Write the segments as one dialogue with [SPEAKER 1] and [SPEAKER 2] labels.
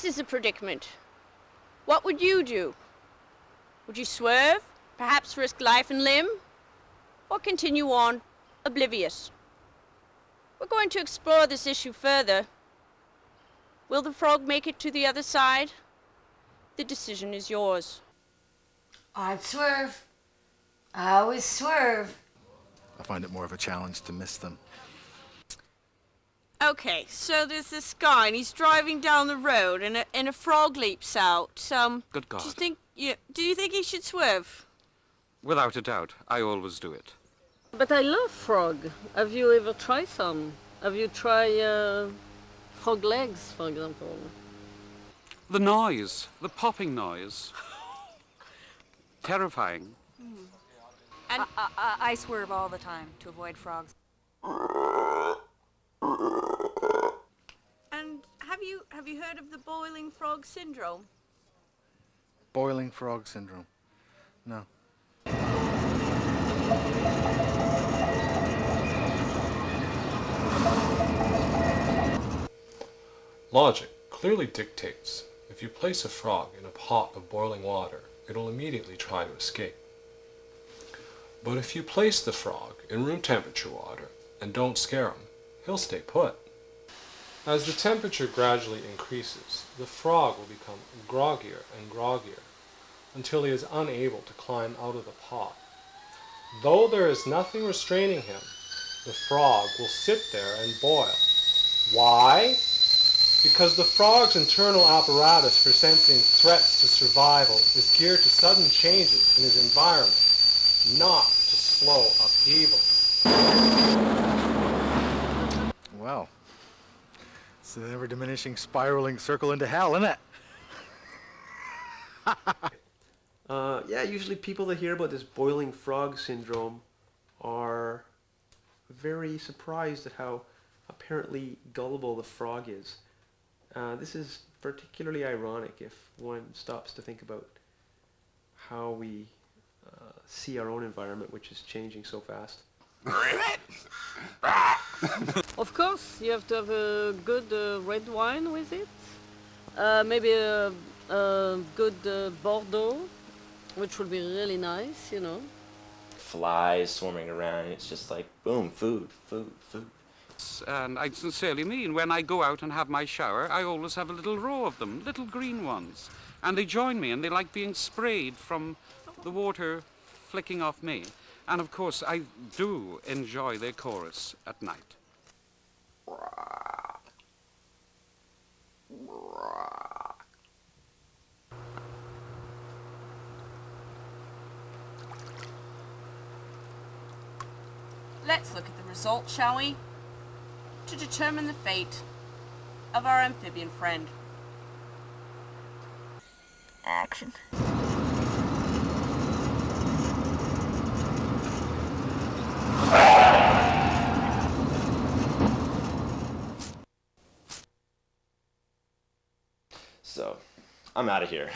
[SPEAKER 1] This is a predicament. What would you do? Would you swerve, perhaps risk life and limb, or continue on, oblivious? We're going to explore this issue further. Will the frog make it to the other side? The decision is yours.
[SPEAKER 2] I'd swerve. I always swerve.
[SPEAKER 3] I find it more of a challenge to miss them.
[SPEAKER 1] Okay, so there's this guy and he's driving down the road and a frog leaps out.
[SPEAKER 4] Good God.
[SPEAKER 1] Do you think he should swerve?
[SPEAKER 4] Without a doubt. I always do it.
[SPEAKER 5] But I love frog. Have you ever tried some? Have you tried frog legs, for example?
[SPEAKER 4] The noise, the popping noise. Terrifying.
[SPEAKER 6] And I swerve all the time to avoid frogs.
[SPEAKER 1] And have you heard of the boiling frog syndrome?
[SPEAKER 3] Boiling frog syndrome. No.
[SPEAKER 7] Logic clearly dictates if you place a frog in a pot of boiling water, it'll immediately try to escape. But if you place the frog in room temperature water and don't scare him, he'll stay put. As the temperature gradually increases, the frog will become groggier and groggier until he is unable to climb out of the pot. Though there is nothing restraining him, the frog will sit there and boil. Why? Because the frog's internal apparatus for sensing threats to survival is geared to sudden changes in his environment, not to slow upheaval.
[SPEAKER 3] Well, it's an ever-diminishing spiraling circle into hell, isn't it?
[SPEAKER 8] Yeah, usually people that hear about this boiling frog syndrome are very surprised at how apparently gullible the frog is. This is particularly ironic if one stops to think about how we see our own environment, which is changing so fast.
[SPEAKER 5] Of course, you have to have a good red wine with it. Maybe a good Bordeaux, which would be really nice, you know.
[SPEAKER 9] Flies swarming around, it's just like, boom, food, food, food.
[SPEAKER 4] And I sincerely mean, when I go out and have my shower, I always have a little row of them, little green ones. And they join me and they like being sprayed from the water flicking off me. And of course, I do enjoy their chorus at night.
[SPEAKER 1] Let's look at the result, shall we? To determine the fate of our amphibian friend.
[SPEAKER 2] Action.
[SPEAKER 9] So, I'm out of here.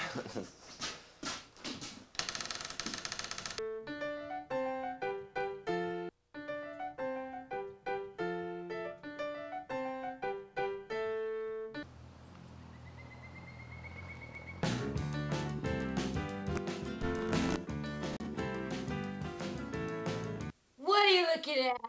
[SPEAKER 2] What are you looking at?